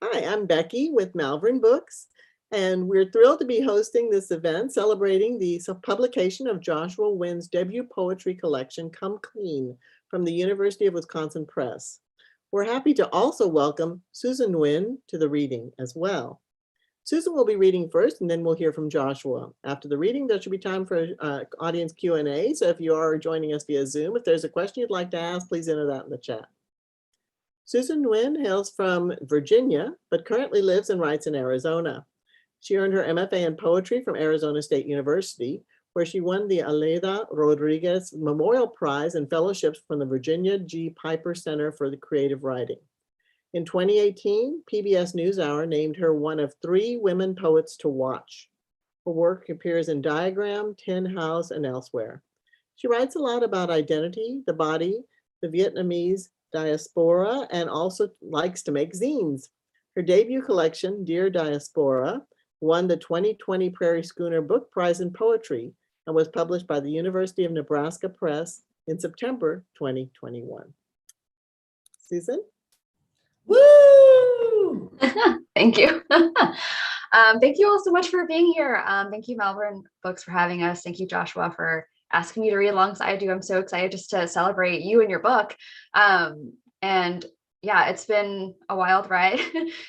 Hi, I'm Becky with Malvern Books, and we're thrilled to be hosting this event celebrating the publication of Joshua Nguyen's debut poetry collection, Come Clean, from the University of Wisconsin Press. We're happy to also welcome Susan Nguyen to the reading as well. Susan will be reading first, and then we'll hear from Joshua. After the reading, there should be time for audience Q&A, so if you are joining us via Zoom, if there's a question you'd like to ask, please enter that in the chat. Susan Nguyen hails from Virginia, but currently lives and writes in Arizona. She earned her MFA in poetry from Arizona State University, where she won the Aleida Rodriguez Memorial Prize and fellowships from the Virginia G. Piper Center for the Creative Writing. In 2018, PBS NewsHour named her one of 3 women poets to watch. Her work appears in Diagram, Tin House, and elsewhere. She writes a lot about identity, the body, the Vietnamese diaspora, and also likes to make zines. Her debut collection, Dear Diaspora, won the 2020 Prairie Schooner Book Prize in Poetry and was published by the University of Nebraska Press in September 2021. Susan? Woo! Thank you. Thank you all so much for being here. Thank you, Malvern Books, for having us. Thank you, Joshua, for asking me to read alongside you. I'm so excited just to celebrate you and your book. And yeah, it's been a wild ride,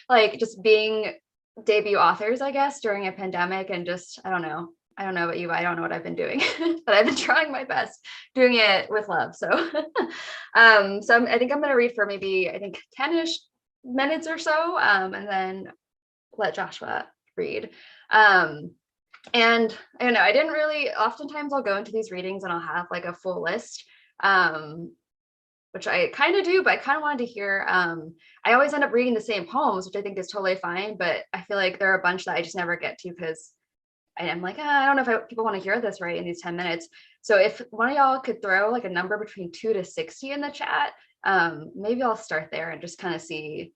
like just being debut authors, I guess, during a pandemic, and just, I don't know about you, but I don't know what I've been doing, but I've been trying my best, doing it with love. So, I think I'm going to read for maybe, 10-ish minutes or so, and then let Joshua read. And I don't know, I didn't really, oftentimes I'll go into these readings and I'll have like a full list, which I kind of do, but I kind of wanted to hear, I always end up reading the same poems, which I think is totally fine, but I feel like there are a bunch that I just never get to because I'm like, I don't know if people want to hear this right in these 10 minutes. So if one of y'all could throw like a number between 2 to 60 in the chat, maybe I'll start there and just kind of see.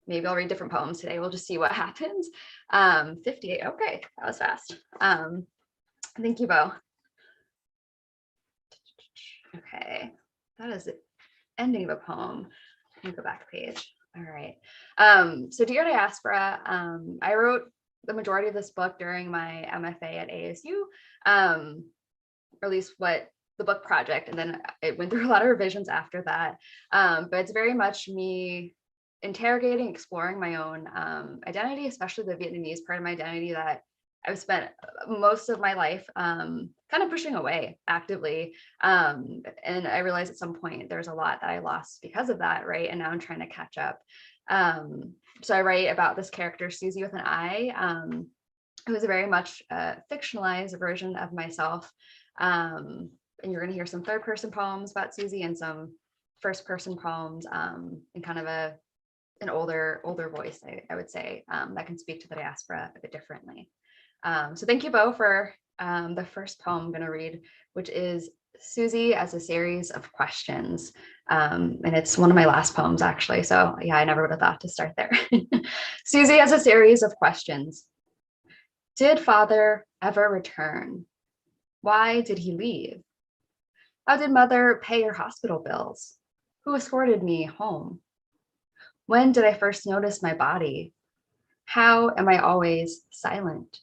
Maybe I'll read different poems today. We'll just see what happens. 58. Okay, that was fast. Thank you, Bo. Okay, that is the ending of a poem. Let me go back a page. All right. So Dear Diaspora, I wrote the majority of this book during my MFA at ASU, or at least what the book project, and then it went through a lot of revisions after that. But it's very much me interrogating, exploring my own identity, especially the Vietnamese part of my identity that I've spent most of my life kind of pushing away actively. And I realized at some point there's a lot that I lost because of that, right? And now I'm trying to catch up. So I write about this character, Susie with an I, who is a very much fictionalized version of myself. And you're going to hear some third-person poems about Susie and some first-person poems in kind of an older voice, I would say, that can speak to the diaspora a bit differently. So thank you, Bo, for the first poem I'm going to read, which is Susie as a Series of Questions. And it's one of my last poems, actually. So yeah, I never would have thought to start there. Susie as a Series of Questions. Did father ever return? Why did he leave? How did mother pay her hospital bills? Who escorted me home? When did I first notice my body? How am I always silent?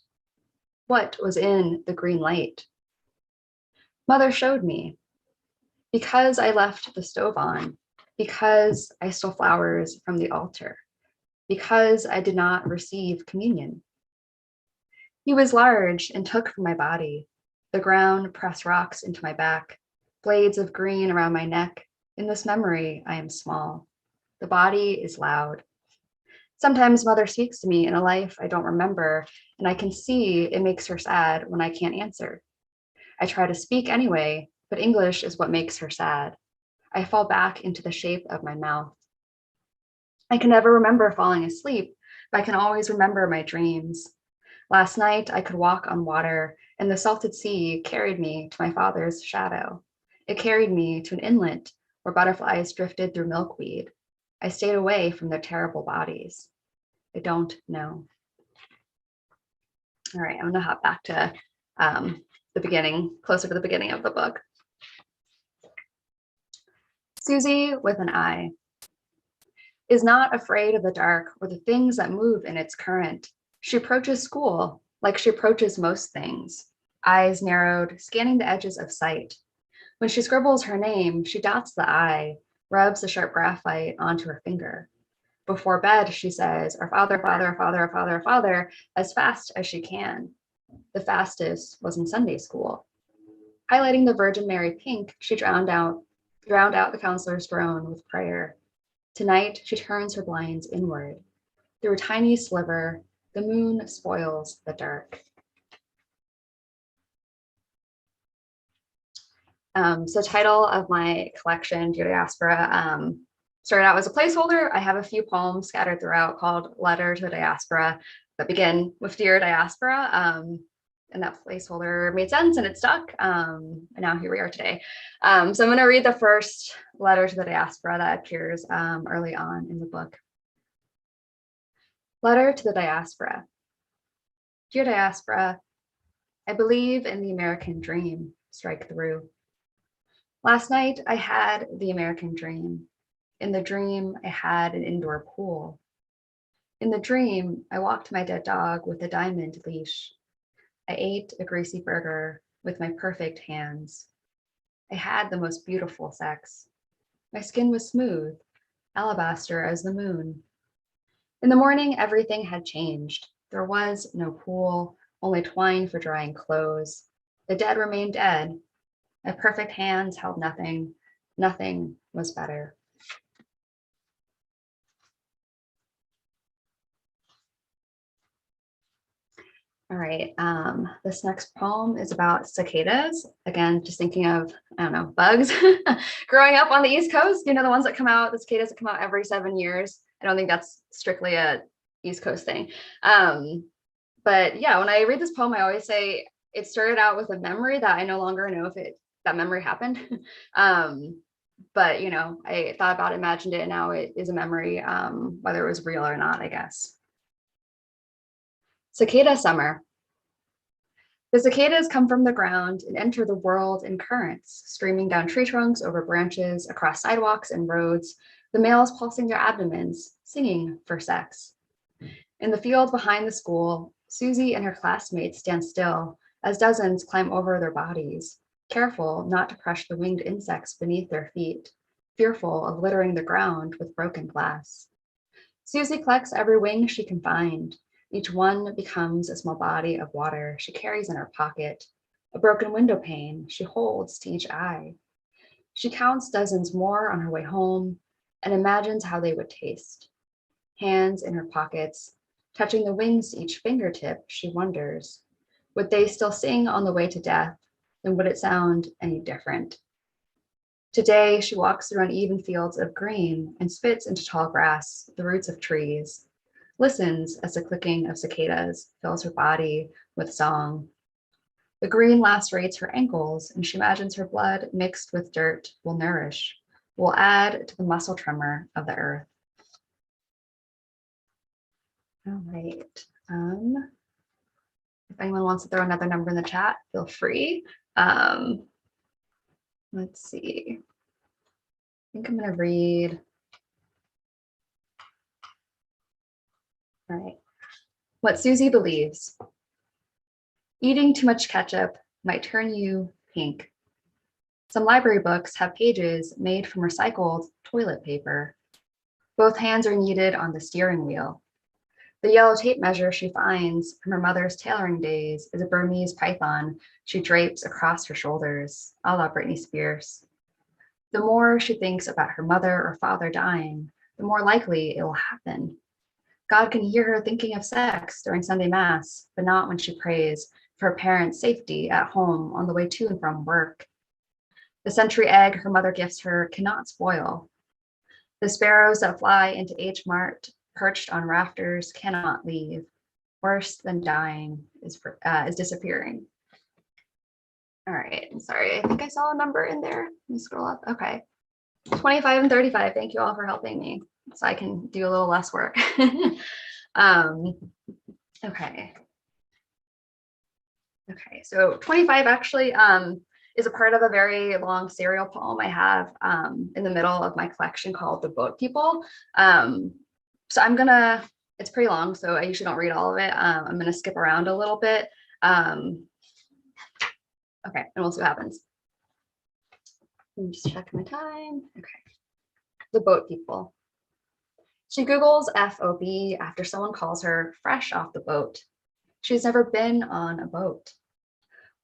What was in the green light? Mother showed me. Because I left the stove on, because I stole flowers from the altar, because I did not receive communion. He was large and took from my body. The ground pressed rocks into my back, blades of green around my neck. In this memory, I am small. The body is loud. Sometimes mother speaks to me in a life I don't remember, and I can see it makes her sad when I can't answer. I try to speak anyway, but English is what makes her sad. I fall back into the shape of my mouth. I can never remember falling asleep, but I can always remember my dreams. Last night, I could walk on water, and the salted sea carried me to my father's shadow. It carried me to an inlet where butterflies drifted through milkweed. I stayed away from their terrible bodies. I don't know. All right, I'm gonna hop back to the beginning, closer to the beginning of the book. Susie with an I. is not afraid of the dark or the things that move in its current. She approaches school like she approaches most things, eyes narrowed, scanning the edges of sight. When she scribbles her name, she dots the I, rubs the sharp graphite onto her finger. Before bed, she says, "Our Father, Father, our Father, our Father, our Father," as fast as she can. The fastest was in Sunday school. Highlighting the Virgin Mary pink, she drowned out the counselor's drone with prayer. Tonight, she turns her blinds inward. Through a tiny sliver, the moon spoils the dark. So title of my collection, Dear Diaspora, started out as a placeholder. I have a few poems scattered throughout called Letter to the Diaspora that begin with Dear Diaspora. And that placeholder made sense and it stuck. And now here we are today. So I'm going to read the first letter to the diaspora that appears early on in the book. Letter to the Diaspora. Dear Diaspora, I believe in the American dream. Strike through. Last night, I had the American dream. In the dream, I had an indoor pool. In the dream, I walked my dead dog with a diamond leash. I ate a greasy burger with my perfect hands. I had the most beautiful sex. My skin was smooth, alabaster as the moon. In the morning, everything had changed. There was no pool, only twine for drying clothes. The dead remained dead. My perfect hands held nothing. Nothing was better. All right, this next poem is about cicadas. Again, just thinking of, I don't know, bugs. Growing up on the East Coast, you know, the ones that come out, the cicadas that come out every 7 years. I don't think that's strictly a East Coast thing. But yeah, when I read this poem, I always say it started out with a memory that I no longer know if that memory happened. But, you know, I thought about it, imagined it, and now it is a memory, whether it was real or not, I guess. Cicada summer. The cicadas come from the ground and enter the world in currents, streaming down tree trunks, over branches, across sidewalks and roads, the males pulsing their abdomens, singing for sex. In the field behind the school, Susie and her classmates stand still as dozens climb over their bodies, careful not to crush the winged insects beneath their feet, fearful of littering the ground with broken glass. Susie collects every wing she can find. Each one becomes a small body of water she carries in her pocket, a broken window pane she holds to each eye. She counts dozens more on her way home and imagines how they would taste. Hands in her pockets, touching the wings to each fingertip, she wonders, would they still sing on the way to death, and would it sound any different? Today, she walks through uneven fields of green and spits into tall grass, the roots of trees, listens as the clicking of cicadas fills her body with song. The green lacerates her ankles, and she imagines her blood mixed with dirt will nourish, will add to the muscle tremor of the earth. All right. If anyone wants to throw another number in the chat, feel free. Let's see. I think I'm going to read. All right. What Susie believes. Eating too much ketchup might turn you pink. Some library books have pages made from recycled toilet paper. Both hands are needed on the steering wheel. The yellow tape measure she finds from her mother's tailoring days is a Burmese python she drapes across her shoulders, a la Britney Spears. The more she thinks about her mother or father dying, the more likely it will happen. God can hear her thinking of sex during Sunday Mass, but not when she prays for her parents' safety at home on the way to and from work. The century egg her mother gifts her cannot spoil. The sparrows that fly into H Mart, perched on rafters, cannot leave. Worse than dying is disappearing. All right, I'm sorry. I think I saw a number in there. Let me scroll up. Okay, 25 and 35. Thank you all for helping me, so I can do a little less work. Okay. Okay, so 25 actually is a part of a very long serial poem I have in the middle of my collection called The Boat People. So it's pretty long, so I usually don't read all of it. I'm gonna skip around a little bit. Okay, and we'll see what happens. Let me just check my time. Okay. The Boat People. She Googles FOB after someone calls her fresh off the boat. She's never been on a boat.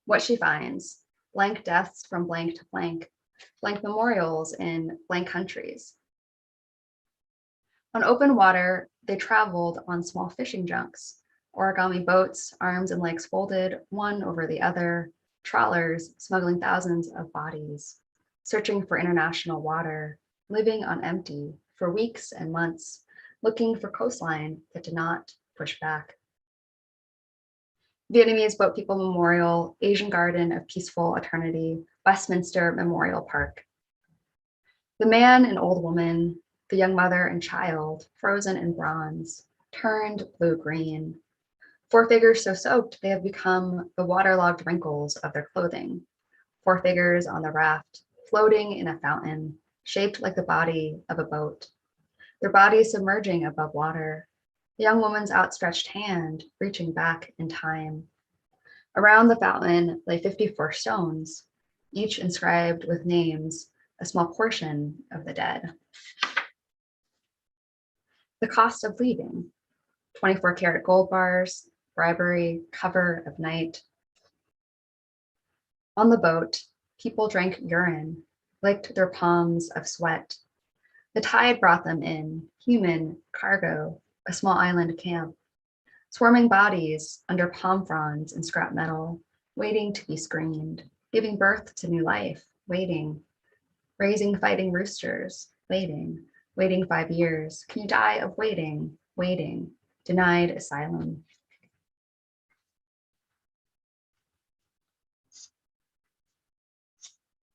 What she finds: blank deaths from blank to blank memorials in blank countries. On open water, they traveled on small fishing junks, origami boats, arms and legs folded, one over the other, trawlers smuggling thousands of bodies, searching for international water, living on empty for weeks and months, looking for coastline that did not push back. Vietnamese Boat People Memorial, Asian Garden of Peaceful Eternity, Westminster Memorial Park. The man and old woman, the young mother and child, frozen in bronze, turned blue-green. Four figures so soaked they have become the waterlogged wrinkles of their clothing. Four figures on the raft, floating in a fountain, shaped like the body of a boat. Their bodies submerging above water. The young woman's outstretched hand reaching back in time. Around the fountain lay 54 stones, each inscribed with names, a small portion of the dead. The cost of leaving: 24-karat gold bars, bribery, cover of night. On the boat, people drank urine, licked their palms of sweat. The tide brought them in, human, cargo, a small island camp. Swarming bodies under palm fronds and scrap metal, waiting to be screened, giving birth to new life, waiting, raising fighting roosters, waiting 5 years. Can you die of waiting, denied asylum?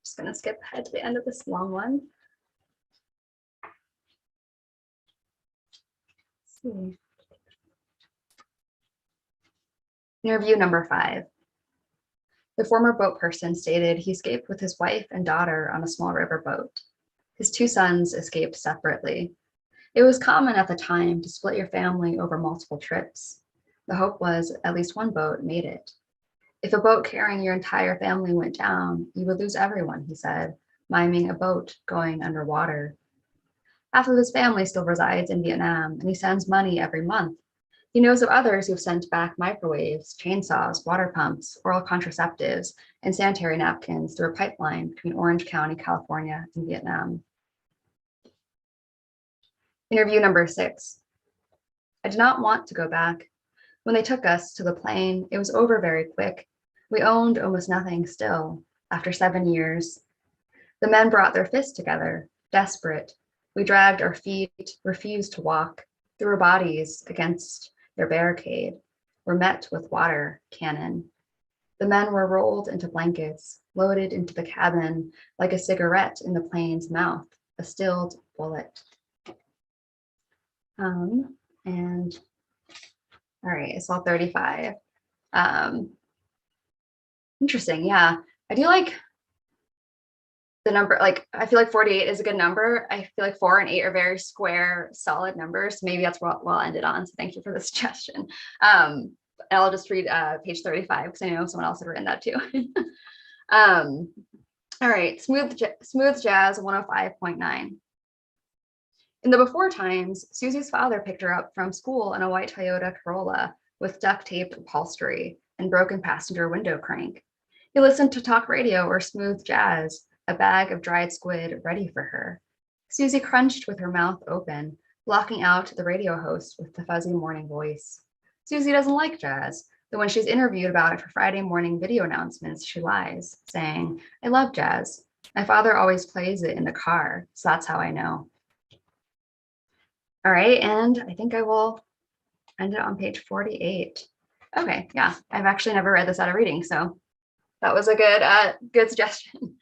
Just gonna skip ahead to the end of this long one. Let's see. Interview number 5. The former boat person stated he escaped with his wife and daughter on a small river boat. His 2 sons escaped separately. It was common at the time to split your family over multiple trips. The hope was at least one boat made it. If a boat carrying your entire family went down, you would lose everyone, he said, miming a boat going underwater. Half of his family still resides in Vietnam, and he sends money every month. He knows of others who've sent back microwaves, chainsaws, water pumps, oral contraceptives, and sanitary napkins through a pipeline between Orange County, California, and Vietnam. Interview number 6. I did not want to go back. When they took us to the plane, it was over very quick. We owned almost nothing still, after 7 years. The men brought their fists together, desperate. We dragged our feet, refused to walk, threw our bodies against their barricade, were met with water cannon. The men were rolled into blankets, loaded into the cabin like a cigarette in the plane's mouth, a stilled bullet. And all right, I saw 35. Interesting, yeah. I do like the number, like, I feel like 48 is a good number. I feel like 4 and 8 are very square, solid numbers. Maybe that's what I'll end it on. So thank you for the suggestion. And I'll just read page 35 because I know someone else had written that too. All right, smooth jazz 105.9. In the before times, Susie's father picked her up from school in a white Toyota Corolla with duct-taped upholstery and broken passenger window crank. He listened to talk radio or smooth jazz, a bag of dried squid ready for her. Susie crunched with her mouth open, blocking out the radio host with the fuzzy morning voice. Susie doesn't like jazz, though when she's interviewed about it for Friday morning video announcements, she lies, saying, I love jazz. My father always plays it in the car, so that's how I know. All right, and I think I will end it on page 48. Okay, yeah, I've actually never read this out of reading, so that was a good suggestion.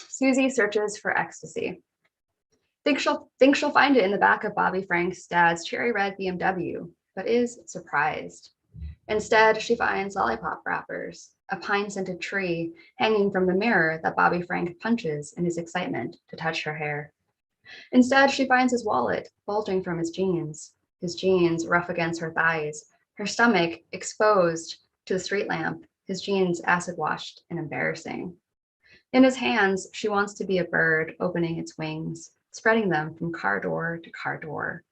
Susie searches for ecstasy. Think she'll find it in the back of Bobby Frank's dad's cherry red BMW, but is surprised. Instead, she finds lollipop wrappers, a pine-scented tree hanging from the mirror that Bobby Frank punches in his excitement to touch her hair. Instead, she finds his wallet bulging from his jeans rough against her thighs, her stomach exposed to the street lamp, his jeans acid-washed and embarrassing. In his hands, she wants to be a bird opening its wings, spreading them from car door to car door.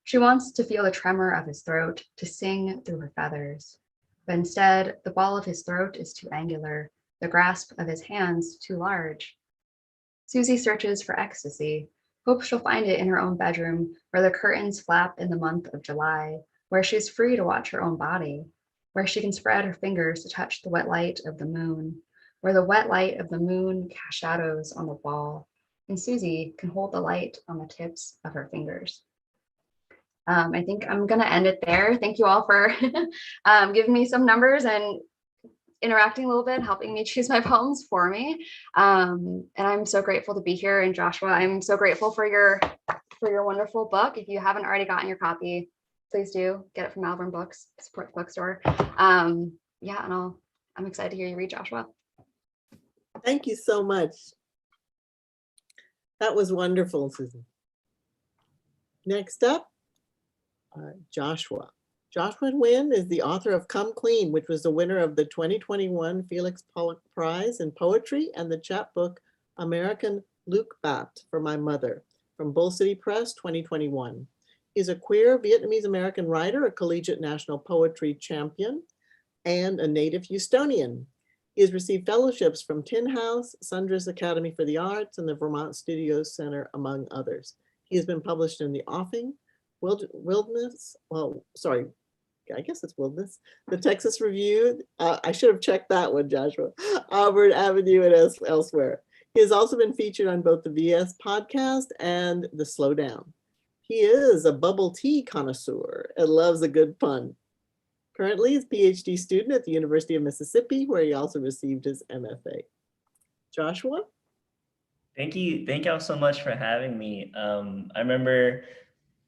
She wants to feel the tremor of his throat, to sing through her feathers. But instead, the ball of his throat is too angular, the grasp of his hands too large. Susie searches for ecstasy, hopes she'll find it in her own bedroom, where the curtains flap in the month of July, where she's free to watch her own body, where she can spread her fingers to touch the wet light of the moon, where the wet light of the moon casts shadows on the wall, and Susie can hold the light on the tips of her fingers. I think I'm going to end it there. Thank you all for giving me some numbers and interacting a little bit, helping me choose my poems for me. And I'm so grateful to be here. And Joshua, I'm so grateful for your wonderful book. If you haven't already gotten your copy, please do get it from Malvern Books, support the bookstore. Yeah, and I'm excited to hear you read, Joshua. Thank you so much. That was wonderful, Susan. Next up, Joshua. Joshua Nguyen is the author of Come Clean, which was the winner of the 2021 Felix Pollak Prize in Poetry and the chapbook American Lục Bát for My Mother from Bull City Press 2021. He's a queer Vietnamese-American writer, a collegiate national poetry champion, and a native Houstonian. He has received fellowships from Tin House, Sundress Academy for the Arts, and the Vermont Studio Center, among others. He has been published in The Offing, Wildness, I guess it's Wildness, the Texas Review. I should have checked that one, Joshua. Auburn Avenue and elsewhere. He has also been featured on both the VS podcast and the Slowdown. He is a bubble tea connoisseur and loves a good pun. Currently, he's a PhD student at the University of Mississippi, where he also received his MFA. Joshua? Thank you all so much for having me. I remember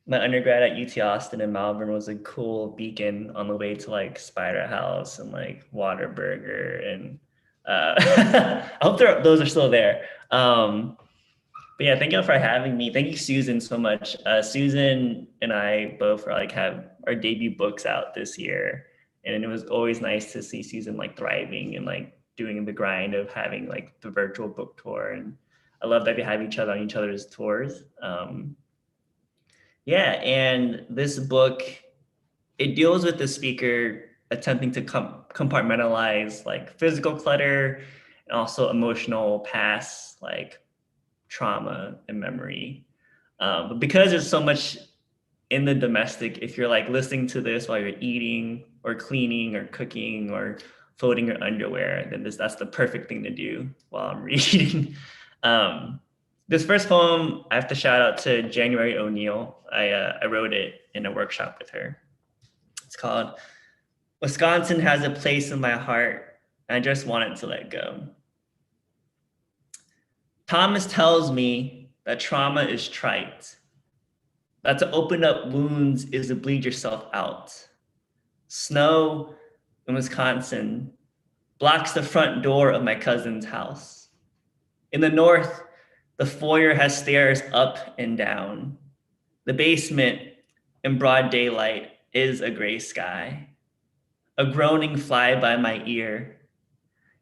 my undergrad at UT Austin in Malvern was a cool beacon on the way to like Spider House and like Whataburger, and I hope those are still there. But yeah, thank you for having me. Thank you, Susan, so much. Susan and I both have our debut books out this year, and it was always nice to see Susan like thriving and like doing the grind of having like the virtual book tour. And I love that we have each other on each other's tours. Yeah, and this book, it deals with the speaker attempting to compartmentalize like physical clutter and also emotional past, like trauma and memory. But because there's so much in the domestic, if you're like listening to this while you're eating or cleaning or cooking or folding your underwear, then that's the perfect thing to do while I'm reading. This first poem, I have to shout out to January O'Neill. I wrote it in a workshop with her. It's called Wisconsin Has a Place in My Heart, and I Just Wanted to Let Go. Thomas tells me that trauma is trite, that to open up wounds is to bleed yourself out. Snow in Wisconsin blocks the front door of my cousin's house. In the north, the foyer has stairs up and down. The basement in broad daylight is a gray sky. A groaning fly by my ear.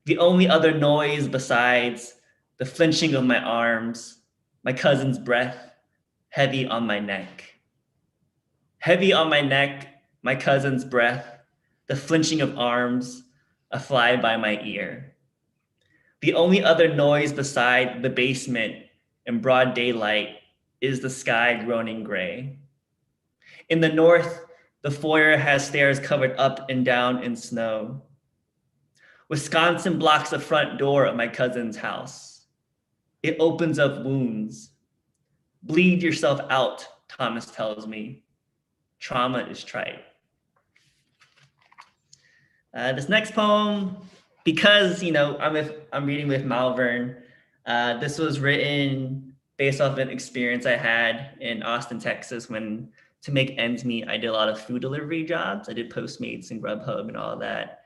The only other noise besides the flinching of my arms, my cousin's breath, heavy on my neck. Heavy on my neck, my cousin's breath, the flinching of arms, a fly by my ear. The only other noise beside the basement in broad daylight is the sky groaning gray. In the north, the foyer has stairs covered up and down in snow. Wisconsin blocks the front door of my cousin's house. It opens up wounds. Bleed yourself out, Thomas tells me. Trauma is trite. This next poem, because I'm reading with Malvern, this was written based off an experience I had in Austin, Texas, when to make ends meet, I did a lot of food delivery jobs. I did Postmates and Grubhub and all of that.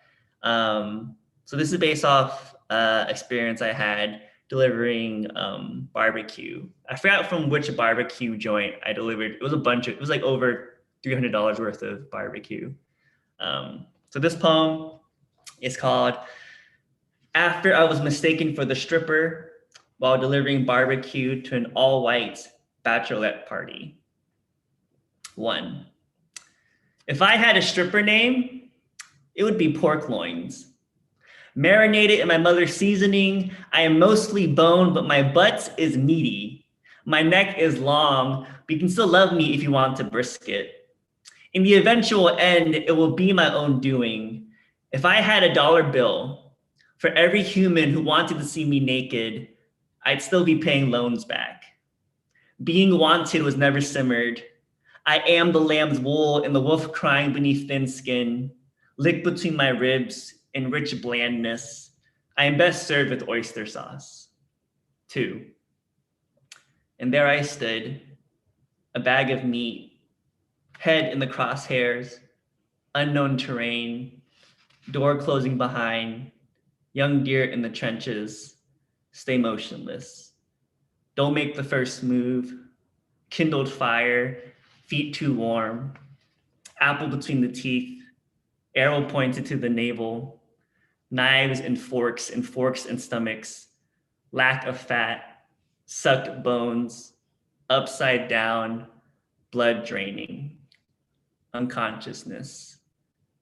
So this is based off experience I had delivering barbecue. I forgot from which barbecue joint I delivered. It was a bunch of, it was like over $300 worth of barbecue. So this poem is called After I Was Mistaken for the Stripper While Delivering Barbecue to an All-White Bachelorette Party. 1. If I had a stripper name, it would be pork loins. Marinated in my mother's seasoning, I am mostly bone, but my butt is meaty. My neck is long, but you can still love me if you want to brisket. In the eventual end, it will be my own doing. If I had a dollar bill for every human who wanted to see me naked, I'd still be paying loans back. Being wanted was never simmered. I am the lamb's wool and the wolf crying beneath thin skin, licked between my ribs in rich blandness. I am best served with oyster sauce. 2. And there I stood, a bag of meat, head in the crosshairs, unknown terrain, door closing behind, young deer in the trenches, stay motionless. Don't make the first move, kindled fire, feet too warm, apple between the teeth, arrow pointed to the navel, knives and forks and stomachs, lack of fat, sucked bones, upside down, blood draining, unconsciousness,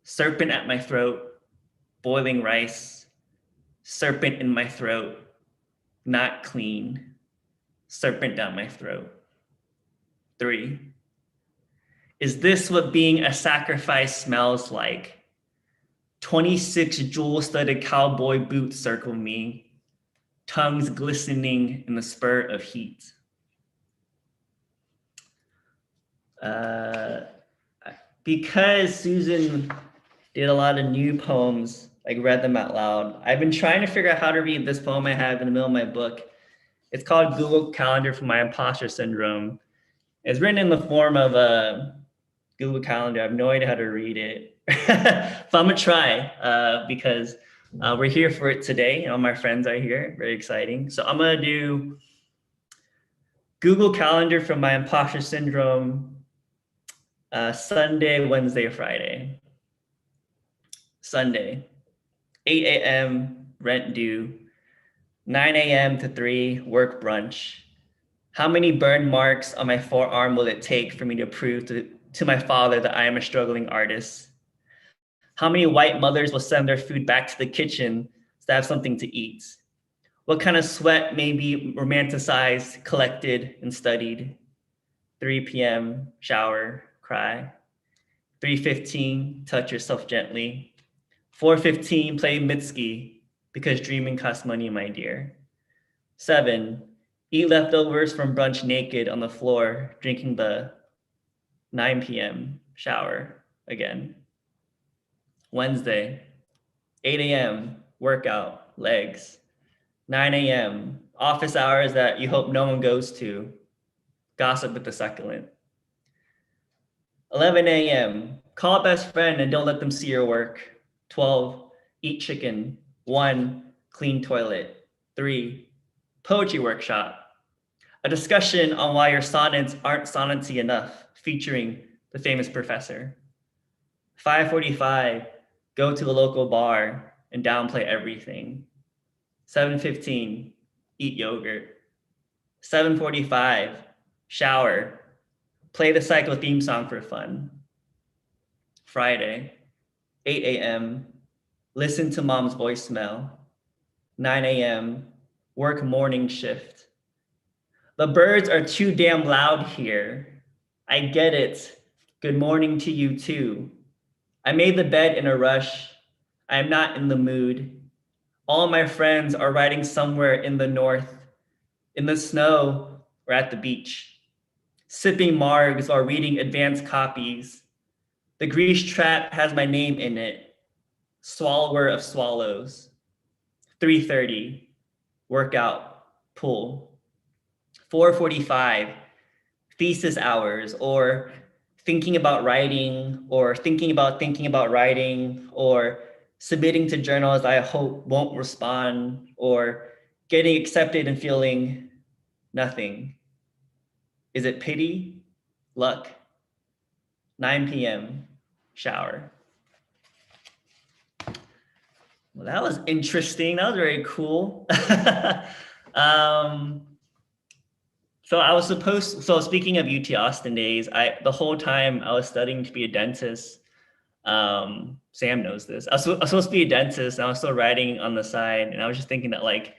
serpent at my throat, boiling rice, serpent in my throat, not clean, serpent down my throat. 3. Is this what being a sacrifice smells like? 26 jewel-studded cowboy boots circle me, tongues glistening in the spur of heat. Because Susan did a lot of new poems, like read them out loud, I've been trying to figure out how to read this poem I have in the middle of my book. It's called Google Calendar for My Imposter Syndrome. It's written in the form of a Google Calendar. I have no idea how to read it. But I'm gonna try because we're here for it today. All my friends are here, very exciting. So I'm gonna do Google Calendar for My Imposter Syndrome, Sunday, Wednesday, Friday. Sunday, 8 a.m., rent due, 9 a.m. to 3, work brunch. How many burn marks on my forearm will it take for me to prove to my father that I am a struggling artist? How many white mothers will send their food back to the kitchen to have something to eat? What kind of sweat may be romanticized, collected, and studied? 3 p.m., shower, cry. 3:15, touch yourself gently. 4:15, play Mitski, because dreaming costs money, my dear. 7, eat leftovers from brunch naked on the floor, drinking the 9 p.m., shower again. Wednesday, 8 a.m., workout, legs. 9 a.m., office hours that you hope no one goes to, gossip with the succulent. 11 a.m., call best friend and don't let them see your work. 12, eat chicken. 1, clean toilet. 3, poetry workshop. A discussion on why your sonnets aren't sonnety enough, featuring the famous professor. 5:45, go to a local bar and downplay everything. 7:15, eat yogurt. 7:45, shower, play the cycle theme song for fun. Friday, 8 a.m., listen to mom's voicemail. 9 a.m., work morning shift. The birds are too damn loud here. I get it. Good morning to you too. I made the bed in a rush. I am not in the mood. All my friends are riding somewhere in the north, in the snow or at the beach, sipping margs or reading advanced copies. The grease trap has my name in it, swallower of swallows. 3:30, workout, pull. 4:45, thesis hours, or thinking about writing, or thinking about writing, or submitting to journals I hope won't respond, or getting accepted and feeling nothing? Is it pity, luck? 9 p.m., shower. Well, that was interesting. That was very cool. So speaking of UT Austin days, the whole time I was studying to be a dentist. Sam knows this. I was supposed to be a dentist, and I was still writing on the side, and I was just thinking that like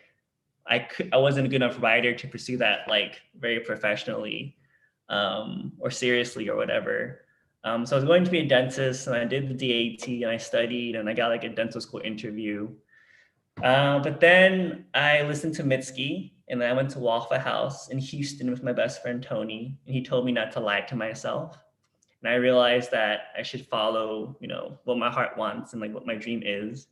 I wasn't a good enough writer to pursue that like very professionally or seriously or whatever. So I was going to be a dentist, and I did the DAT, and I studied, and I got like a dental school interview. But then I listened to Mitski, and then I went to Waffle House in Houston with my best friend Tony, and he told me not to lie to myself. And I realized that I should follow, what my heart wants and like what my dream is.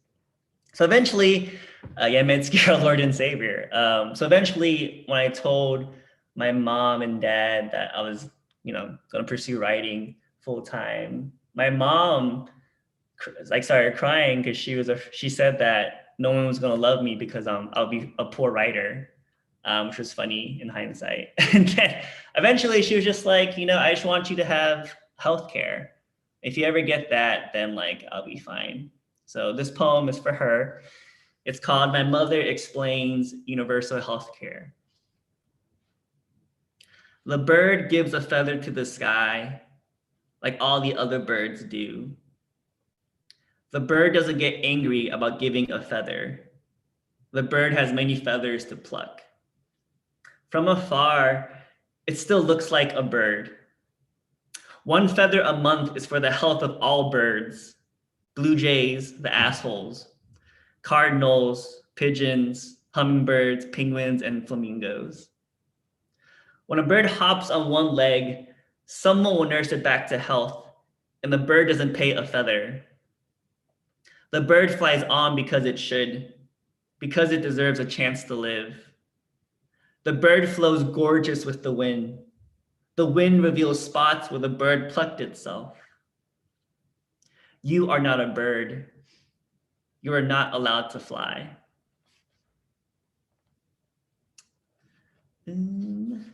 So eventually, Mitski, our Lord and Savior. So eventually, when I told my mom and dad that I was, going to pursue writing full time, my mom started crying because she said that no one was going to love me because I'll be a poor writer, which was funny in hindsight. And then eventually she was just like, I just want you to have healthcare. If you ever get that, then like I'll be fine. So this poem is for her. It's called My Mother Explains Universal Healthcare. The bird gives a feather to the sky like all the other birds do. The bird doesn't get angry about giving a feather. The bird has many feathers to pluck. From afar, it still looks like a bird. 1 feather a month is for the health of all birds. Blue jays, the assholes, cardinals, pigeons, hummingbirds, penguins, and flamingos. When a bird hops on one leg, someone will nurse it back to health, and the bird doesn't pay a feather. The bird flies on because it should, because it deserves a chance to live. The bird flows gorgeous with the wind. The wind reveals spots where the bird plucked itself. You are not a bird. You are not allowed to fly. I'm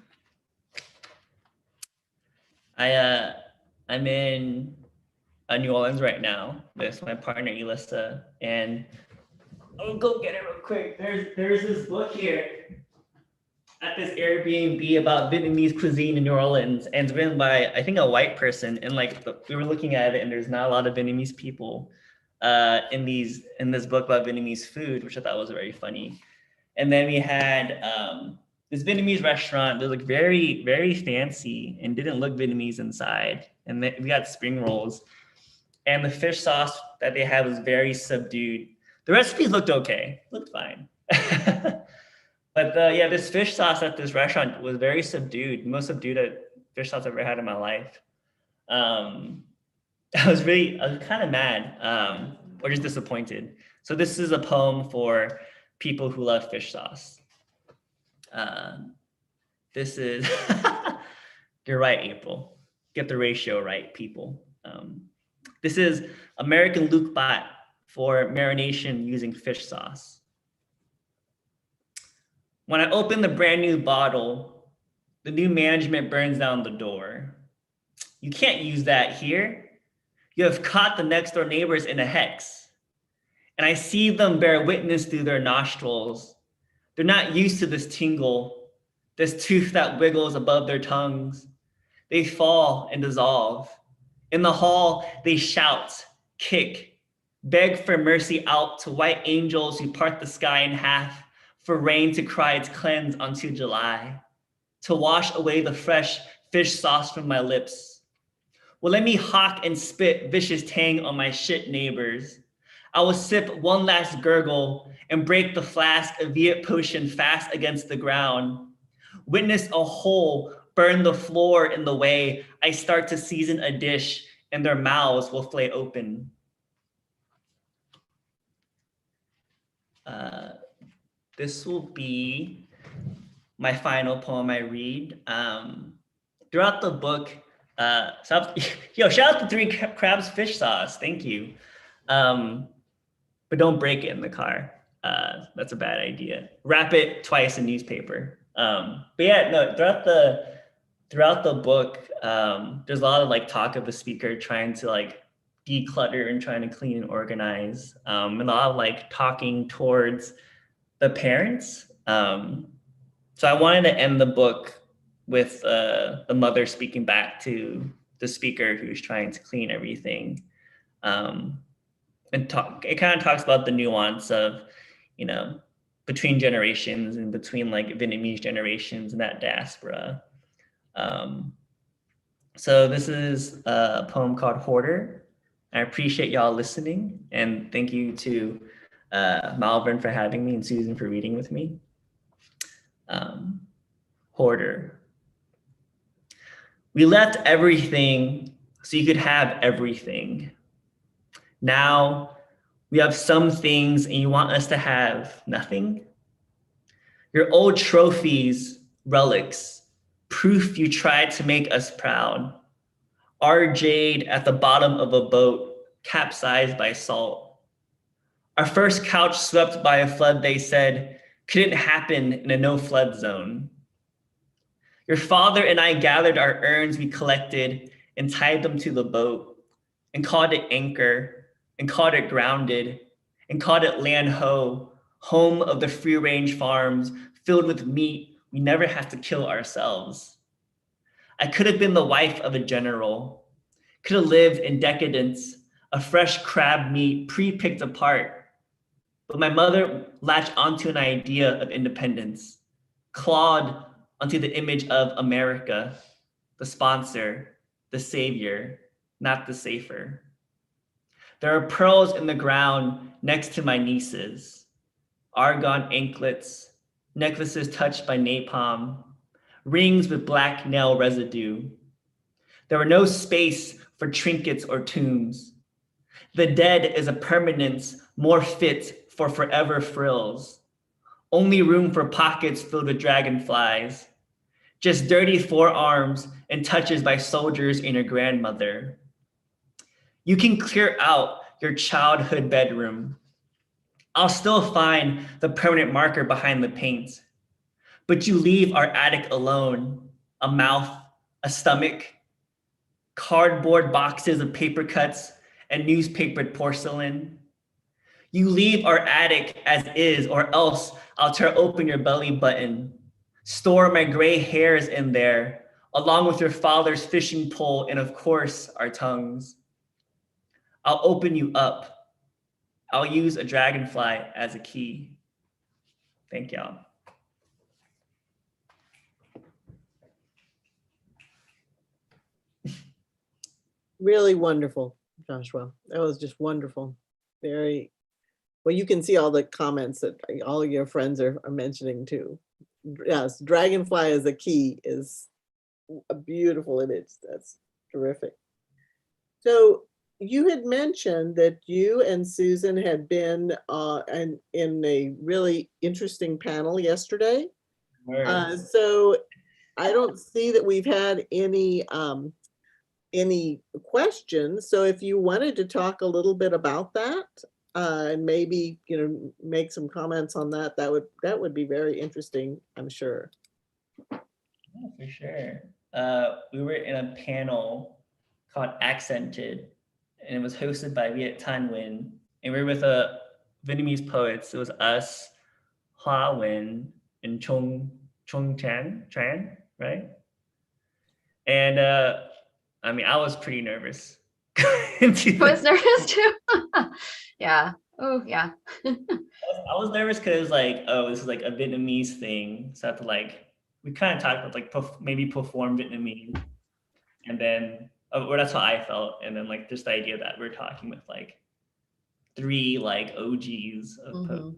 in New Orleans right now with my partner Elissa, and I'll go get it real quick. There's this book here at this Airbnb about Vietnamese cuisine in New Orleans, and it's written by I think a white person. And like we were looking at it, and there's not a lot of Vietnamese people in this book about Vietnamese food, which I thought was very funny. And then we had this Vietnamese restaurant that looked very, very fancy and didn't look Vietnamese inside. And we got spring rolls, and the fish sauce that they had was very subdued. The recipes looked okay, looked fine. But this fish sauce at this restaurant was very subdued, most subdued fish sauce I've ever had in my life. I was kind of mad or just disappointed. So this is a poem for people who love fish sauce. This is, you're right, April. Get the ratio right, people. This is American Lục Bát for marination using fish sauce. When I open the brand new bottle, the new management burns down the door. You can't use that here. You have caught the next door neighbors in a hex. And I see them bear witness through their nostrils. They're not used to this tingle, this tooth that wiggles above their tongues. They fall and dissolve. In the hall, they shout, kick, beg for mercy out to white angels who part the sky in half, for rain to cry its cleanse unto July, to wash away the fresh fish sauce from my lips. Well, let me hawk and spit vicious tang on my shit neighbors. I will sip one last gurgle and break the flask of Viet potion fast against the ground. Witness a hole burn the floor in the way I start to season a dish, and their mouths will flay open. This will be my final poem I read. Throughout the book, shout out to Three Crabs Fish Sauce. Thank you. but don't break it in the car. That's a bad idea. Wrap it twice in newspaper. But yeah, no, throughout the book, there's a lot of like talk of the speaker trying to like declutter and trying to clean and organize, and a lot of like talking towards the parents. So I wanted to end the book with the mother speaking back to the speaker who's trying to clean everything. It kind of talks about the nuance of, you know, between generations and between like Vietnamese generations and that diaspora. So this is a poem called Hoarder. I appreciate y'all listening, and thank you to Malvern for having me and Susan for reading with me. Hoarder. We left everything so you could have everything. Now we have some things and you want us to have nothing. Your old trophies, relics, proof you tried to make us proud. Our jade at the bottom of a boat, capsized by salt. Our first couch swept by a flood, they said, couldn't happen in a no flood zone. Your father and I gathered our urns we collected and tied them to the boat and called it anchor and called it grounded and called it land ho, home of the free range farms filled with meat we never have to kill ourselves. I could have been the wife of a general, could have lived in decadence, a fresh crab meat pre-picked apart. But my mother latched onto an idea of independence, clawed onto the image of America, the sponsor, the savior, not the safer. There are pearls in the ground next to my nieces, argon anklets, necklaces touched by napalm, rings with black nail residue. There were no space for trinkets or tombs. The dead is a permanence more fit for forever frills. Only room for pockets filled with dragonflies. Just dirty forearms and touches by soldiers and your grandmother. You can clear out your childhood bedroom. I'll still find the permanent marker behind the paint. But you leave our attic alone, a mouth, a stomach, cardboard boxes of paper cuts and newspapered porcelain. You leave our attic as is, or else I'll tear open your belly button, store my gray hairs in there, along with your father's fishing pole and of course, our tongues. I'll open you up. I'll use a dragonfly as a key. Thank y'all. Really wonderful, Joshua. That was just wonderful. Very, well, you can see all the comments that all of your friends are mentioning too. Yes, dragonfly as a key is a beautiful image. That's terrific. So you had mentioned that you and Susan had been in a really interesting panel yesterday. So I don't see that we've had any questions. So if you wanted to talk a little bit about that, and maybe, you know, make some comments on that, that would be very interesting, I'm sure. Yeah, for sure. We were in a panel called Accented, and it was hosted by Nguyen, and we were with a Vietnamese poets. It was us, Hoa Nguyen, and Chung Tran, right? And I mean, I was pretty nervous. I was nervous too. Yeah. Oh, yeah. I was nervous because like, oh, this is like a Vietnamese thing. So I have to like, we kind of talked about like maybe perform Vietnamese. And then, or that's how I felt. And then like just the idea that we're talking with like 3 like OGs of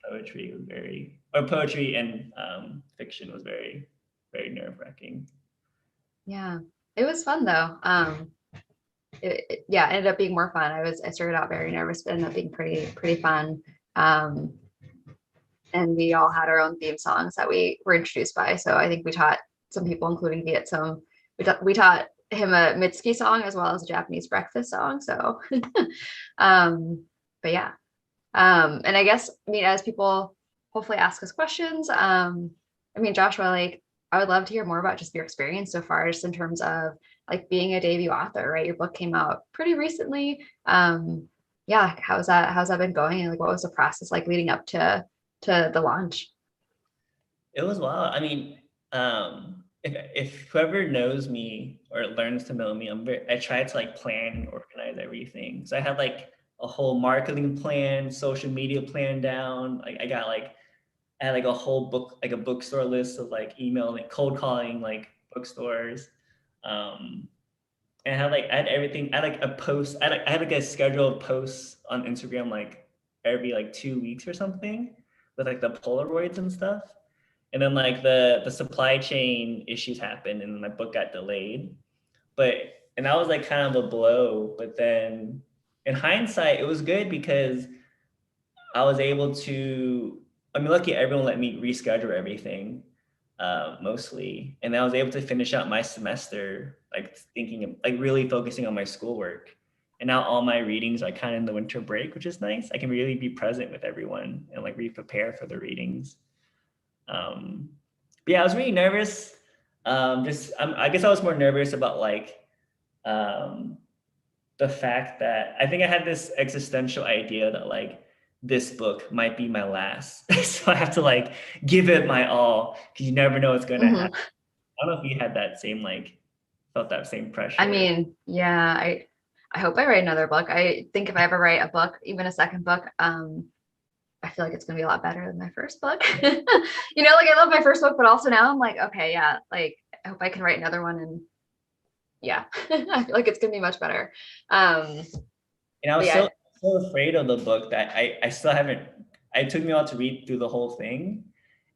poetry was very, or poetry and fiction was very, very nerve-wracking. Yeah, it was fun though. It ended up being more fun. I started out very nervous, but ended up being pretty fun. And we all had our own theme songs that we were introduced by. So I think we taught some people, including Viet, we taught him a Mitski song as well as a Japanese breakfast song. So, but yeah, And I guess, I mean, as people hopefully ask us questions, I mean, Joshua, like, I would love to hear more about just your experience so far, just in terms of like being a debut author, right? Your book came out pretty recently. Yeah, how's that been going? And like, what was the process like leading up to the launch? It was wild. I mean, if whoever knows me or learns to know me, I try to like plan and organize everything. So I had like a whole marketing plan, social media plan down. Like I had like a whole book, like a bookstore list of like email, like cold calling like bookstores. And I had everything. I had like a post. I had like a schedule of posts on Instagram like every like 2 weeks or something with like the Polaroids and stuff. And then like the supply chain issues happened and my book got delayed. And that was like kind of a blow. But then in hindsight, it was good because I was able to, I mean, lucky everyone let me reschedule everything mostly. And I was able to finish out my semester, like like really focusing on my schoolwork. And now all my readings are kind of in the winter break, which is nice. I can really be present with everyone and like prepare for the readings. But yeah, I was really nervous. I guess I was more nervous about like the fact that I think I had this existential idea that like this book might be my last. So I have to like give it my all because you never know what's going to happen. I don't know if you had that same felt that same pressure. I mean, yeah, I hope I write another book. I think if I ever write a book, even a second book, I feel like it's gonna be a lot better than my first book. You know, like I love my first book, but also now I'm like, okay, yeah, like I hope I can write another one, and yeah, I feel like it's gonna be much better. And I was so afraid of the book that I still haven't. It took me a while to read through the whole thing,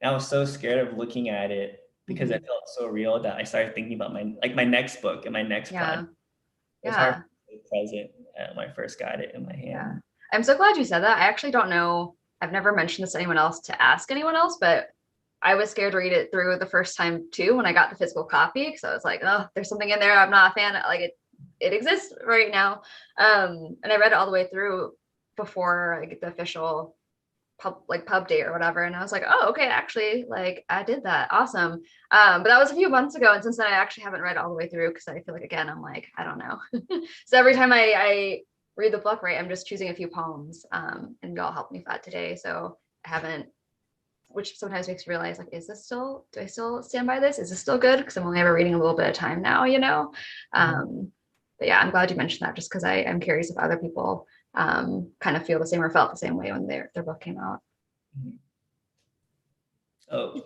and I was so scared of looking at it because it felt so real that I started thinking about my next book and my next project. It was hard to stay present when I first got it in my hand. Yeah. I'm so glad you said that. I actually don't know. I've never mentioned this to anyone else to ask anyone else, but I was scared to read it through the first time too when I got the physical copy, because I was like, oh, there's something in there I'm not a fan of. Like it exists right now. And I read it all the way through before I get the official pub date or whatever, and I was like, oh, okay, actually, like I did that, awesome. But that was a few months ago, and since then I actually haven't read it all the way through because I feel like, again, I'm like, I don't know. So every time I read the book, right, I'm just choosing a few poems, and y'all helped me with that today. So I haven't, which sometimes makes you realize, like, do I still stand by this? Is this still good? Because I'm only ever reading a little bit of time now, you know. But yeah, I'm glad you mentioned that, just because I'm curious if other people kind of feel the same or felt the same way when their book came out. Oh,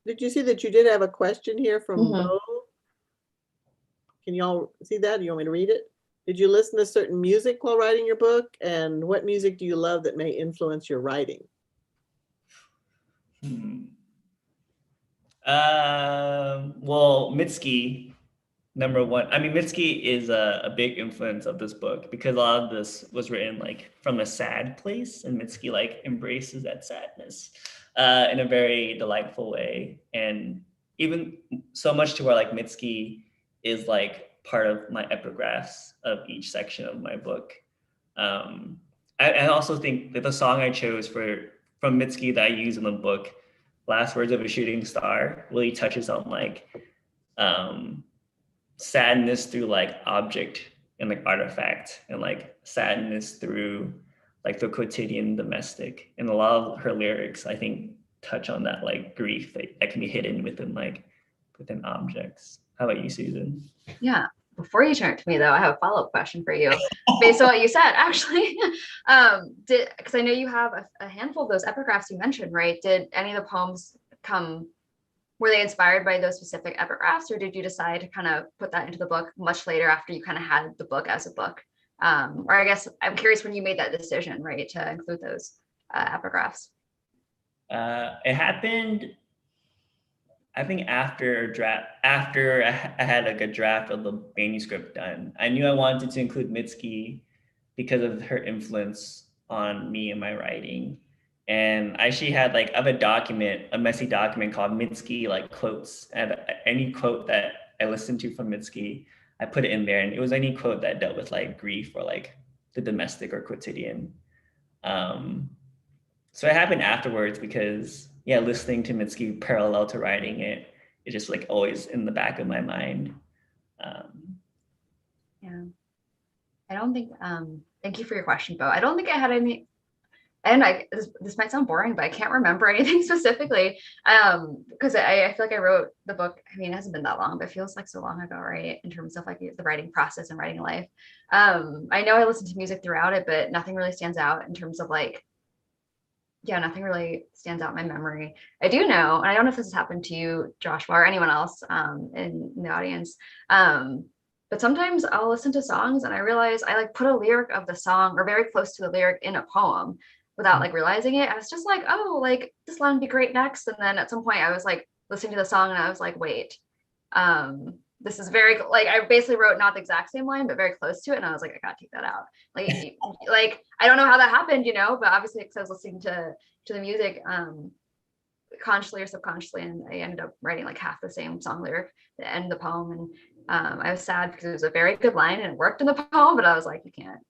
did you see that you did have a question here from Bo? Can y'all see that? Do you want me to read it? Did you listen to certain music while writing your book? And what music do you love that may influence your writing? Well, Mitski, number one. I mean, Mitski is a big influence of this book because a lot of this was written like from a sad place, and Mitski like embraces that sadness in a very delightful way. And even so much to where like Mitski is like part of my epigraphs of each section of my book. I also think that the song I chose from Mitski that I use in the book, Last Words of a Shooting Star, really touches on like sadness through like object and like artifact, and like sadness through like the quotidian domestic. And a lot of her lyrics, I think, touch on that like grief that can be hidden within objects. How about you, Susan? Yeah. Before you turn it to me, though, I have a follow-up question for you based on what you said, actually. Because I know you have a handful of those epigraphs you mentioned, right? Did any of the poems were they inspired by those specific epigraphs, or did you decide to kind of put that into the book much later after you kind of had the book as a book? Or I guess I'm curious when you made that decision, right, to include those epigraphs. It happened, I think, after I had like a draft of the manuscript done. I knew I wanted to include Mitski because of her influence on me and my writing. And I actually had like, I have a messy document called Mitski like quotes, and any quote that I listened to from Mitski, I put it in there, and it was any quote that dealt with like grief or like the domestic or quotidian. So it happened afterwards because, yeah, listening to Mitski parallel to writing it, it's just like always in the back of my mind. Yeah. I don't think, thank you for your question, Bo. I don't think I had any, and this might sound boring, but I can't remember anything specifically. Because I feel like I wrote the book, I mean, it hasn't been that long, but it feels like so long ago, right? In terms of like the writing process and writing life. I know I listened to music throughout it, but nothing really stands out in terms of like, yeah, nothing really stands out in my memory. I do know, and I don't know if this has happened to you, Joshua, or anyone else in the audience, but sometimes I'll listen to songs and I realize I like put a lyric of the song or very close to the lyric in a poem without like realizing it. I was just like, oh, like this line would be great next. And then at some point I was like listening to the song and I was like, wait, this is very, like, I basically wrote not the exact same line, but very close to it. And I was like, I gotta take that out. Like, like, I don't know how that happened, you know, but obviously because I was listening to the music, consciously or subconsciously, and I ended up writing like half the same song lyric at the end of the poem. And I was sad because it was a very good line and it worked in the poem, but I was like, you can't.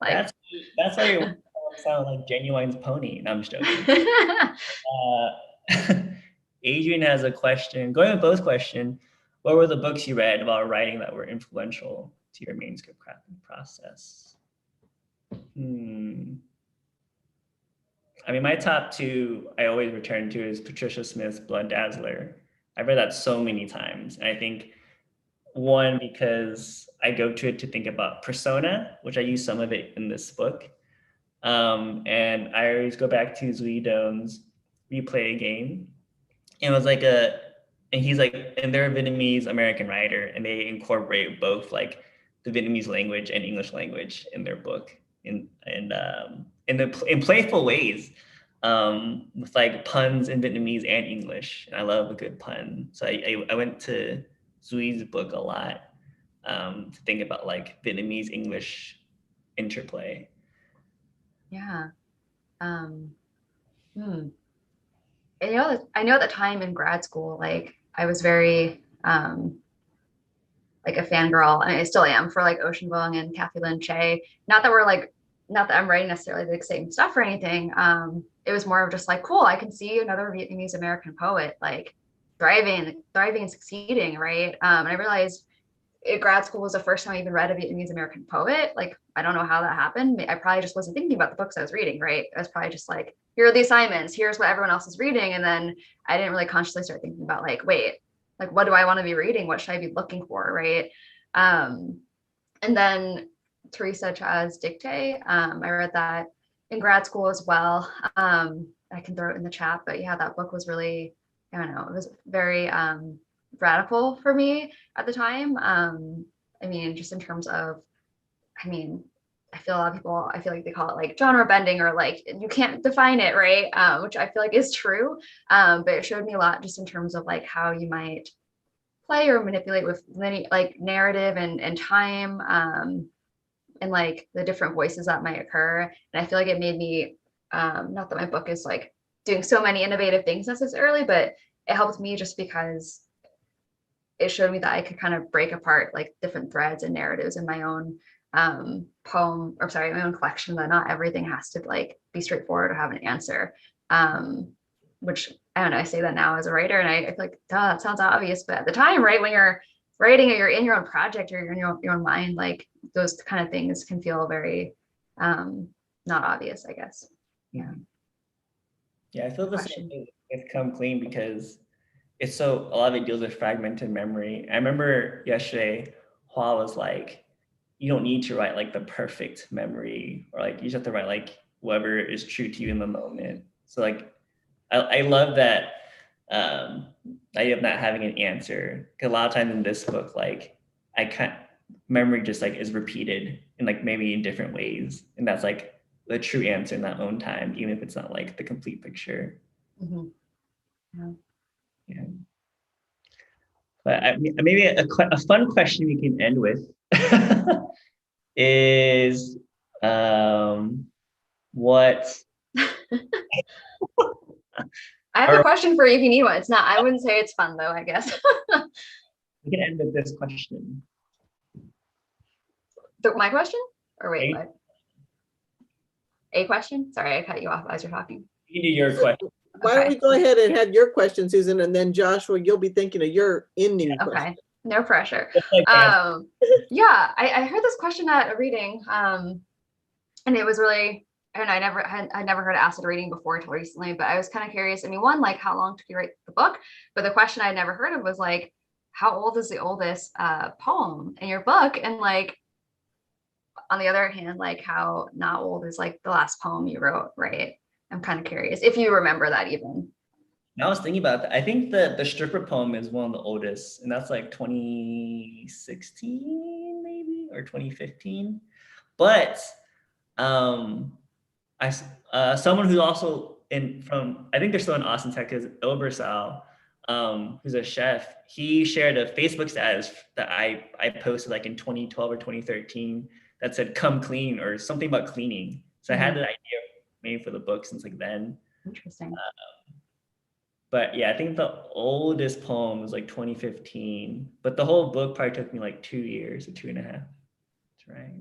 Like, that's why you sound like Genuine's pony. No, I'm just joking. Adrian has a question. Going with Bo's question, what were the books you read about writing that were influential to your manuscript crafting process? I mean, my top two I always return to is Patricia Smith's Blood Dazzler. I've read that so many times. And I think one, because I go to it to think about persona, which I use some of it in this book. And I always go back to Zui Don's Replay a Game. And it was like and he's like, and they're a Vietnamese-American writer, and they incorporate both like the Vietnamese language and English language in their book in playful ways, with like puns in Vietnamese and English. And I love a good pun. So I went to Zui's book a lot to think about like Vietnamese English interplay. yeah. And, you know, I know at the time in grad school, like I was very like a fangirl, and I still am, for like Ocean Vuong and Kathy Lin Che. Not that I'm writing necessarily the same stuff or anything. It was more of just like, cool, I can see another Vietnamese-American poet like thriving and succeeding, right? And I realized grad school was the first time I even read a Vietnamese-American poet. Like, I don't know how that happened. I probably just wasn't thinking about the books I was reading, right? I was probably just like, here are the assignments, here's what everyone else is reading. And then I didn't really consciously start thinking about like, wait, like, what do I want to be reading? What should I be looking for, right? And then Teresa Cha's Dictate, I read that in grad school as well. I can throw it in the chat, but yeah, that book was really, I don't know, it was very radical for me at the time. I mean, just in terms of, I mean, I feel a lot of people, I feel like they call it like genre bending, or like you can't define it, right? Which I feel like is true. But it showed me a lot just in terms of like how you might play or manipulate with like narrative and time, and like the different voices that might occur. And I feel like it made me, not that my book is like doing so many innovative things necessarily, but it helped me just because it showed me that I could kind of break apart like different threads and narratives in my own poem, or sorry, my own collection, that not everything has to like be straightforward or have an answer. Which, I don't know, I say that now as a writer, and I feel like, duh, that sounds obvious, but at the time, right, when you're writing or you're in your own project or you're in your own mind, like those kind of things can feel very not obvious, I guess. Yeah. Yeah, I feel the same thing with Come Clean, because it's so, a lot of it deals with fragmented memory. I remember yesterday, Hua was like, you don't need to write like the perfect memory, or like you just have to write like whatever is true to you in the moment. So like, I love that idea of not having an answer. Because a lot of times in this book, like memory just like is repeated in like maybe in different ways. And that's like the true answer in that own time, even if it's not like the complete picture. Mm-hmm. Yeah. But maybe a fun question we can end with is what? I have a question for you if you need one. It's not, I wouldn't say it's fun though, I guess. We can end with this question. My question? Or wait, what? A question? Sorry, I cut you off as you're talking. You do your question. Why don't we Okay. go ahead and have your question, Susan, and then Joshua, you'll be thinking of your ending question. Okay, no pressure. Okay. Yeah, I heard this question at a reading, and it was really, and I'd never heard it asked at a reading before until recently, but I was kind of curious. I mean, one, like, how long did you write the book? But the question I'd never heard of was like, how old is the oldest poem in your book? And like, on the other hand, like, how not old is like the last poem you wrote, right? I'm kind of curious if you remember that even. I was thinking about that. I think the stripper poem is one of the oldest, and that's like 2016 maybe, or 2015. But someone who's also I think they're still in Austin, Texas, Obersal, who's a chef, he shared a Facebook status that I posted like in 2012 or 2013 that said "come clean" or something about cleaning. So I had that idea maybe for the book since like then. Interesting. But yeah, I think the oldest poem was like 2015, but the whole book probably took me like 2 years or 2.5. That's right.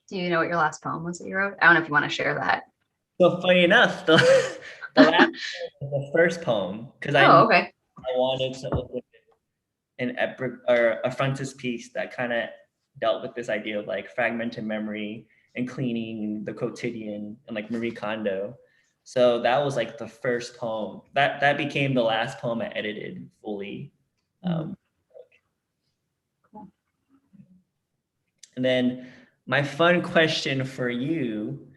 Do you know what your last poem was that you wrote? I don't know if you want to share that. So funny enough, the last was the first poem, because I wanted to open an epic or a frontispiece that kind of dealt with this idea of like fragmented memory and cleaning the quotidian and like Marie Kondo. So that was like the first poem. That became the last poem I edited fully. Cool. And then my fun question for you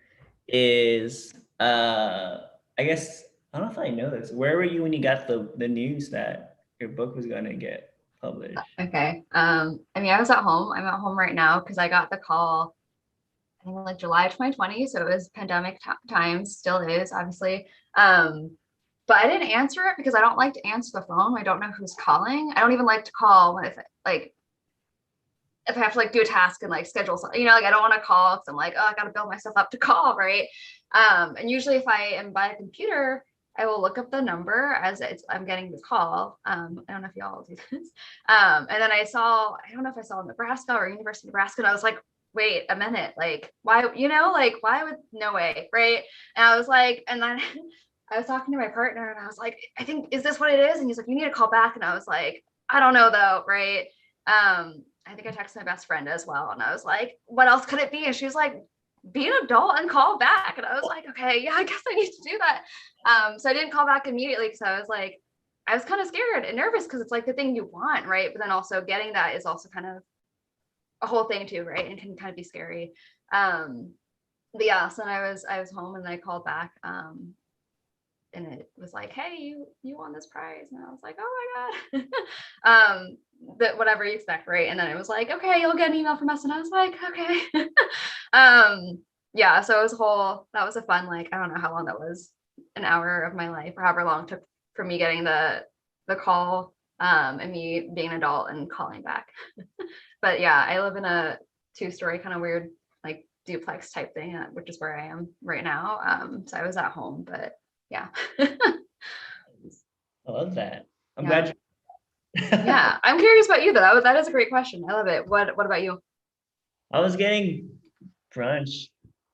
is, I guess, I don't know if I know this. Where were you when you got the news that your book was going to get published? Okay. I mean, I was at home. I'm at home right now because I got the call, I think like July 2020. So it was pandemic times, still is, obviously. But I didn't answer it because I don't like to answer the phone. I don't know who's calling. I don't even like to call when if I have to like do a task and like schedule something, like I don't want to call because I'm like, oh, I got to build myself up to call, right? And usually if I am by a computer, I will look up the number as I'm getting the call. I don't know if y'all do this. And then I don't know if I saw Nebraska or University of Nebraska, and I was like, wait a minute, like why, why would, no way, right? And I was like, and then I was talking to my partner and I was like, I think, is this what it is? And he's like, you need to call back. And I was like, I don't know though, right? I think I texted my best friend as well. And I was like, what else could it be? And she was like, be an adult and call back. And I was like, okay, yeah, I guess I need to do that. So I didn't call back immediately because I was like, I was kind of scared and nervous because it's like the thing you want, right? But then also getting that is also kind of a whole thing too, right? And can kind of be scary. But yeah, so I was home and I called back. And it was like, hey, you won this prize. And I was like, oh my God. That whatever you expect, right? And then it was like, okay, you'll get an email from us. And I was like, okay. Yeah, so it was that was a fun, like, I don't know how long that was, an hour of my life or however long it took for me getting the call, and me being an adult and calling back. But yeah, I live in a 2-story kind of weird, like duplex type thing, which is where I am right now. So I was at home, but yeah. I love that. I'm glad. Yeah, I'm curious about you though. That is a great question. I love it. What about you? I was getting brunch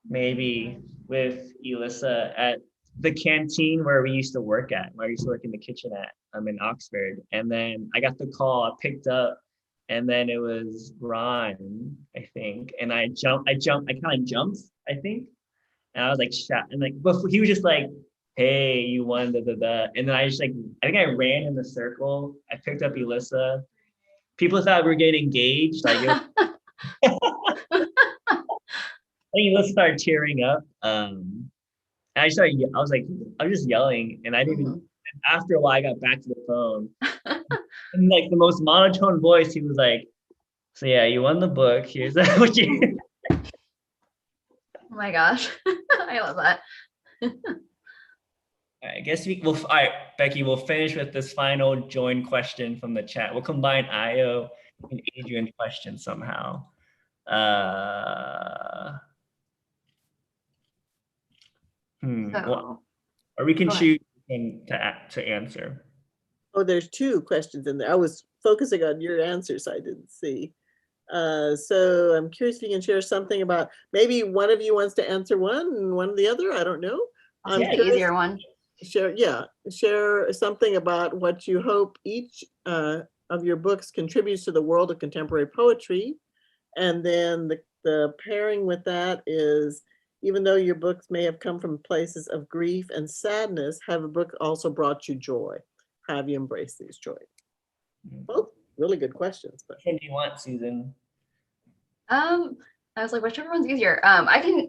maybe with Elissa at the canteen where we used to work where I used to work in the kitchen at. I'm in Oxford. And then I got the call, I picked up, and then it was Ron, I think. And I kind of jumped, I think. And I was like, shot. And like, but he was just like, hey, you won, da, da, da. And then I just like, I think I ran in the circle. I picked up Elissa. People thought we were getting engaged. Like, Elissa started tearing up. And I was just yelling. And I didn't even, after a while, I got back to the phone. And like the most monotone voice, he was like, so yeah, you won the book. Here's what you. Oh my gosh. I love that. I guess all right, Becky, we'll finish with this final join question from the chat. We'll combine Io and Adrian's question somehow. Well, or we can choose to answer. Oh, there's 2 questions in there. I was focusing on your answer, so I didn't see. So I'm curious if you can share something about, maybe one of you wants to answer one and one the other. I don't know. I'll take the easier one. Share something about what you hope each of your books contributes to the world of contemporary poetry. And then the pairing with that is, even though your books may have come from places of grief and sadness, have a book also brought you joy? How have you embraced these joys? Both really good questions. But Which one do you want, Susan? I was like, whichever one's easier. I can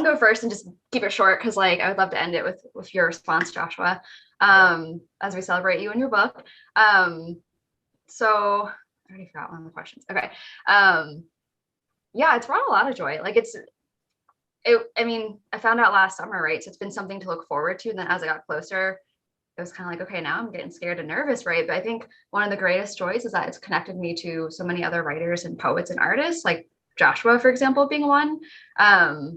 go first and just keep it short, because like I would love to end it with your response, Joshua, as we celebrate you and your book. So I already forgot one of the questions. Okay. Yeah, it's brought a lot of joy. Like I mean, I found out last summer, right? So it's been something to look forward to. And then as I got closer, it was kind of like, okay, now I'm getting scared and nervous, right? But I think one of the greatest joys is that it's connected me to so many other writers and poets and artists, like Joshua, for example, being one. But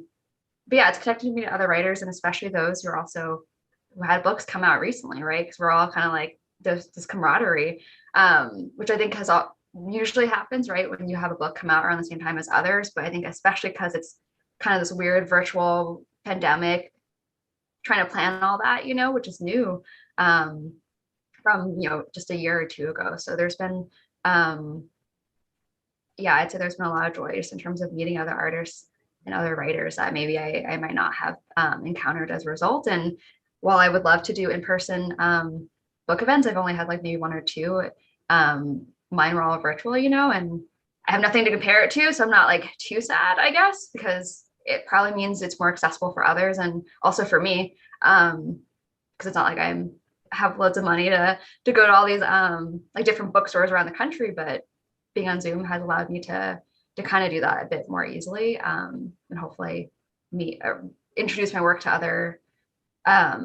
yeah, it's connected me to other writers, and especially those who had books come out recently, right? Because we're all kind of like this camaraderie, which I think usually happens, right, when you have a book come out around the same time as others. But I think especially because it's kind of this weird virtual pandemic, trying to plan all that, which is new from, just a year or two ago. So there's been, I'd say there's been a lot of joy just in terms of meeting other artists and other writers that maybe I might not have encountered as a result. And while I would love to do in-person book events, I've only had like maybe one or two. Mine were all virtual, and I have nothing to compare it to. So I'm not like too sad, I guess, because it probably means it's more accessible for others and also for me, because it's not like I have loads of money to go to all these like different bookstores around the country, but being on Zoom has allowed me to kind of do that a bit more easily, and hopefully introduce my work to other, I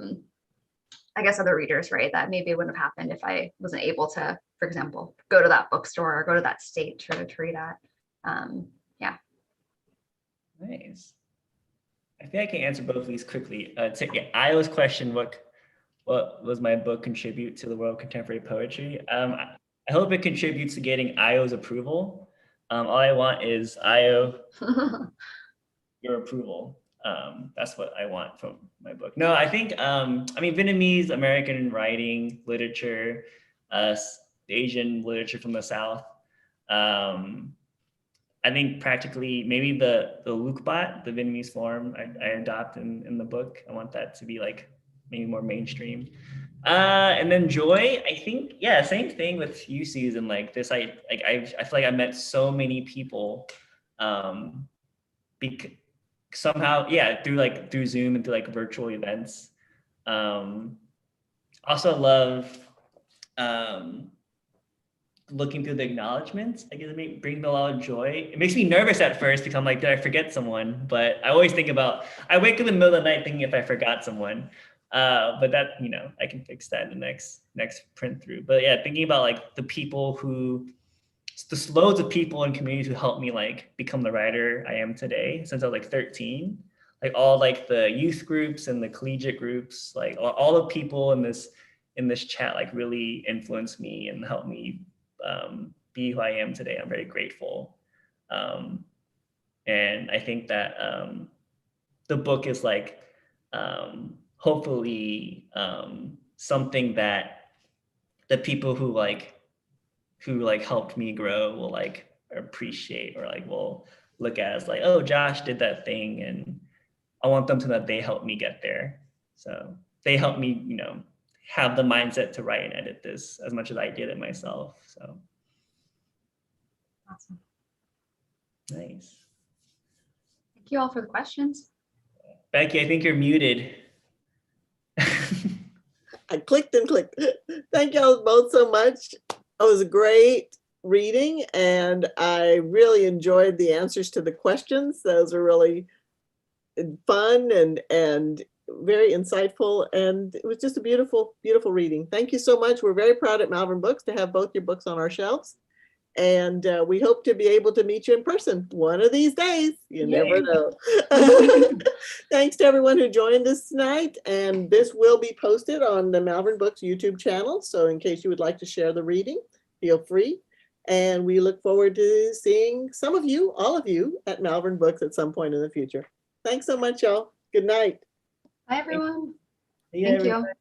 guess, other readers, right? That maybe wouldn't have happened if I wasn't able to, for example, go to that bookstore or go to that state to read at. Nice. I think I can answer both of these quickly. Io's question, what was my book contribute to the world of contemporary poetry? I hope it contributes to getting Io's approval. All I want is Io, your approval. That's what I want from my book. No, I think, Vietnamese-American writing, literature, Asian literature from the South. I think practically maybe the Lục Bát, the Vietnamese form I adopt in the book. I want that to be like maybe more mainstream. And then joy, I think, same thing with you, Susan. Like this, I feel like I met so many people somehow, through Zoom and through like virtual events. Also love looking through the acknowledgements. I guess it brings me a lot of joy. It makes me nervous at first because I'm like, did I forget someone? But I always think about, I wake up in the middle of the night thinking if I forgot someone. But that, I can fix that in the next print through. But yeah, thinking about like the people there's loads of people in communities who helped me like become the writer I am today since I was like 13. Like all like the youth groups and the collegiate groups, like all the people in this chat like really influenced me and helped me be who I am today. I'm very grateful. And I think that the book is like hopefully something that the people who helped me grow will like appreciate, or like will look at as like, oh, Josh did that thing, and I want them to know that they helped me get there. So they helped me, have the mindset to write and edit this as much as I did it myself. So awesome. Nice. Thank you all for the questions. Becky, I think you're muted. I clicked and clicked. Thank y'all both so much. It was a great reading, and I really enjoyed the answers to the questions. Those were really fun and very insightful, and it was just a beautiful, beautiful reading. Thank you so much. We're very proud at Malvern Books to have both your books on our shelves, and we hope to be able to meet you in person one of these days. You never know. Thanks to everyone who joined us tonight, and this will be posted on the Malvern Books YouTube channel, so in case you would like to share the reading, feel free. And we look forward to seeing some of you, all of you, at Malvern Books at some point in the future. Thanks so much, y'all. Good night. Bye, everyone. Yeah, Thank everybody. you.